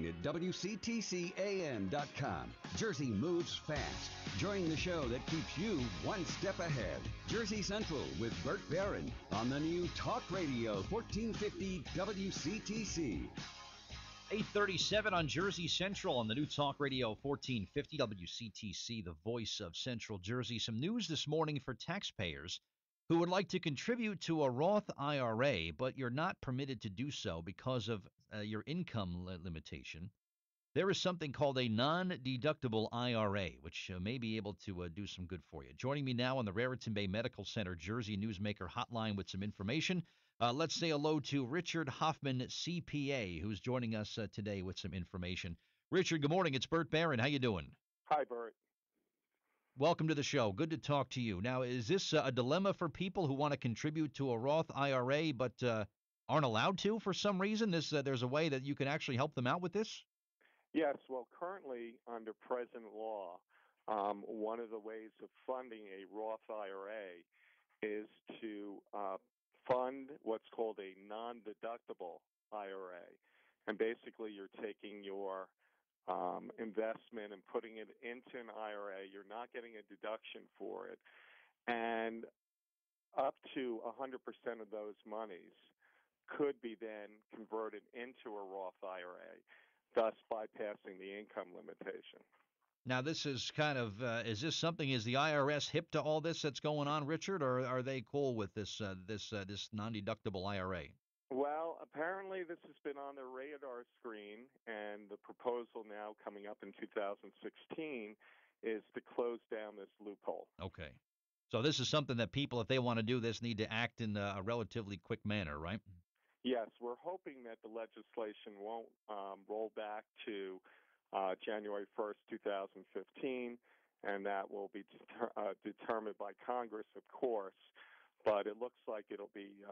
at WCTCAM.com. Jersey moves fast. Join the show that keeps you one step ahead. Jersey Central with Bert Barron on the new Talk Radio 1450 WCTC. 8:37 on Jersey Central on the new Talk Radio 1450 WCTC, the voice of Central Jersey. Some news this morning for taxpayers who would like to contribute to a Roth IRA, but you're not permitted to do so because of your income limitation. There is something called a non-deductible IRA, which may be able to do some good for you. Joining me now on the Raritan Bay Medical Center Jersey Newsmaker hotline with some information. Let's say hello to Richard Hoffman CPA, who's joining us today with some information. Richard, good morning. It's Bert Barron. How you doing? Hi, Bert. Welcome to the show. Good to talk to you. Now, is this a dilemma for people who want to contribute to a Roth IRA but aren't allowed to for some reason? There's a way that you can actually help them out with this? Yes, well, currently under present law, one of the ways of funding a Roth IRA is to fund what's called a non-deductible IRA. And basically you're taking your investment and putting it into an IRA. You're not getting a deduction for it. And up to 100% of those monies could be then converted into a Roth IRA, thus bypassing the income limitation. Now, this is kind of, is this something, is the IRS hip to all this that's going on, Richard, or are they cool with this non-deductible IRA? Well, apparently this has been on their radar screen, and the proposal now coming up in 2016 is to close down this loophole. Okay. So this is something that people, if they want to do this, need to act in a relatively quick manner, right? Yes, we're hoping that the legislation won't roll back to January 1st, 2015, and that will be determined by Congress, of course. But it looks like it'll be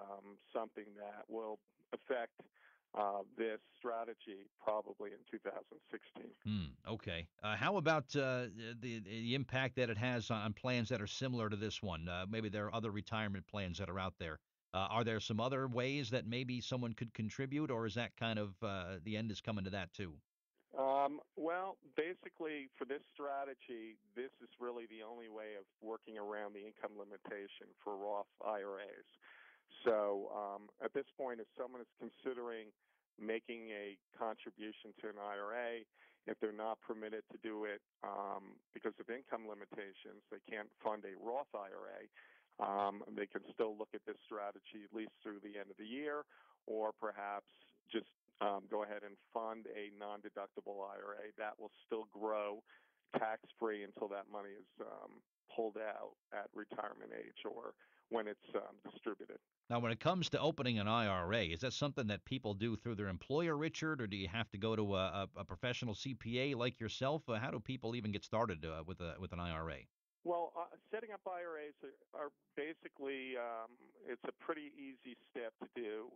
something that will affect this strategy probably in 2016. Okay. How about the impact that it has on plans that are similar to this one? Maybe there are other retirement plans that are out there. Are there some other ways that maybe someone could contribute, or is that kind of the end is coming to that too? Well, basically, for this strategy, this is really the only way of working around the income limitation for Roth IRAs. So at this point, if someone is considering making a contribution to an IRA, if they're not permitted to do it because of income limitations, they can't fund a Roth IRA. They can still look at this strategy at least through the end of the year, or perhaps just go ahead and fund a non-deductible IRA that will still grow tax-free until that money is pulled out at retirement age or when it's distributed. Now, when it comes to opening an IRA, is that something that people do through their employer, Richard, or do you have to go to a professional CPA like yourself? How do people even get started with an IRA? Well, setting up IRAs are basically, it's a pretty easy step to do.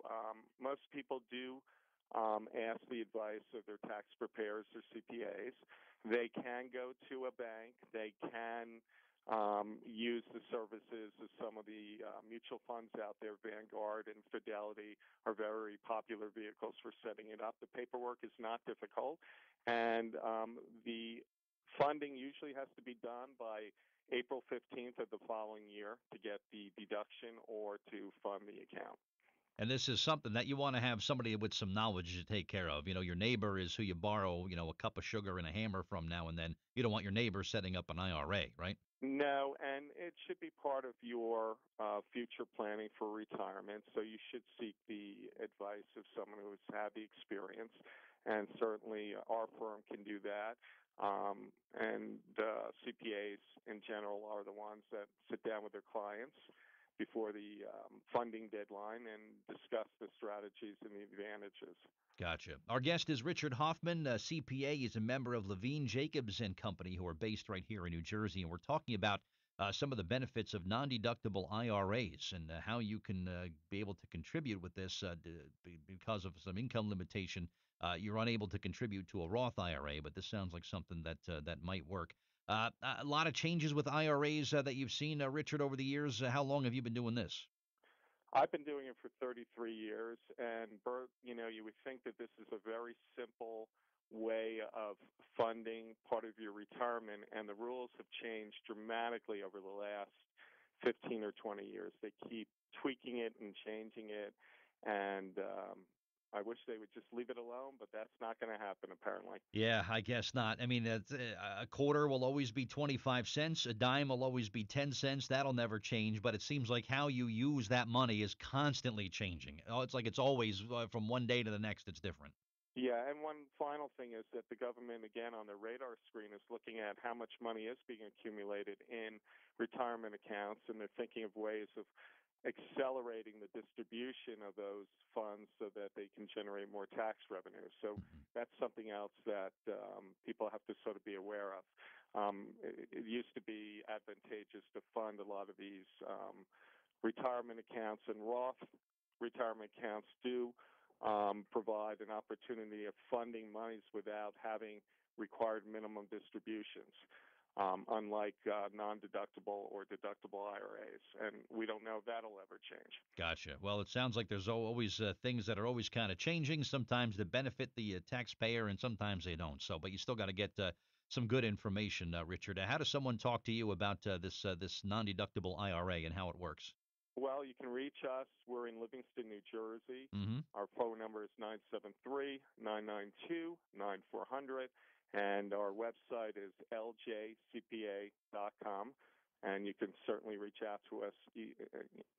Most people do ask the advice of their tax preparers or CPAs. They can go to a bank. They can use the services of some of the mutual funds out there. Vanguard and Fidelity are very popular vehicles for setting it up. The paperwork is not difficult, and the funding usually has to be done by April 15th of the following year to get the deduction or to fund the account. And this is something that you want to have somebody with some knowledge to take care of. You know, your neighbor is who you borrow, a cup of sugar and a hammer from now and then. You don't want your neighbor setting up an IRA, right? No, and it should be part of your future planning for retirement. So you should seek the advice of someone who has had the experience, and certainly our firm can do that. And CPAs in general are the ones that sit down with their clients before the funding deadline and discuss the strategies and the advantages. Gotcha. Our guest is Richard Hoffman, CPA. He's a member of Levine Jacobs and Company, who are based right here in New Jersey, and we're talking about some of the benefits of non-deductible IRAs and how you can be able to contribute with this because of some income limitation. You're unable to contribute to a Roth IRA, but this sounds like something that might work. A lot of changes with IRAs that you've seen, Richard, over the years. How long have you been doing this? I've been doing it for 33 years, and Bert, you would think that this is a very simple way of funding part of your retirement, and the rules have changed dramatically over the last 15 or 20 years. They keep tweaking it and changing it, and I wish they would just leave it alone, but that's not going to happen apparently. Yeah, I guess not. I mean, a quarter will always be 25 cents. A dime will always be 10 cents. That'll never change. But it seems like how you use that money is constantly changing. Oh, it's like it's always from one day to the next, it's different. Yeah, and one final thing is that the government, again, on their radar screen is looking at how much money is being accumulated in retirement accounts, and they're thinking of ways of accelerating the distribution of those funds so that they can generate more tax revenue. So Mhm. that's something else that people have to sort of be aware of. It used to be advantageous to fund a lot of these retirement accounts, and Roth retirement accounts do provide an opportunity of funding monies without having required minimum distributions, unlike non-deductible or deductible IRAs. And we don't know if that'll ever change. Gotcha. Well, it sounds like there's always things that are always kind of changing. Sometimes that benefit the taxpayer, and sometimes they don't. So, but you still got to get some good information, Richard. How does someone talk to you about this non-deductible IRA and how it works? Well, you can reach us. We're in Livingston, New Jersey. Mm-hmm. Our phone number is 973-992-9400, and our website is ljcpa.com. And you can certainly reach out to us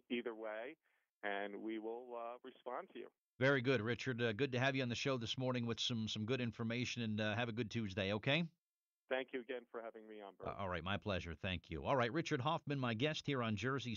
either way, and we will respond to you. Very good, Richard. Good to have you on the show this morning with some good information, and have a good Tuesday. Okay. Thank you again for having me on, Bert. All right, my pleasure. Thank you. All right, Richard Hoffman, my guest here on Jersey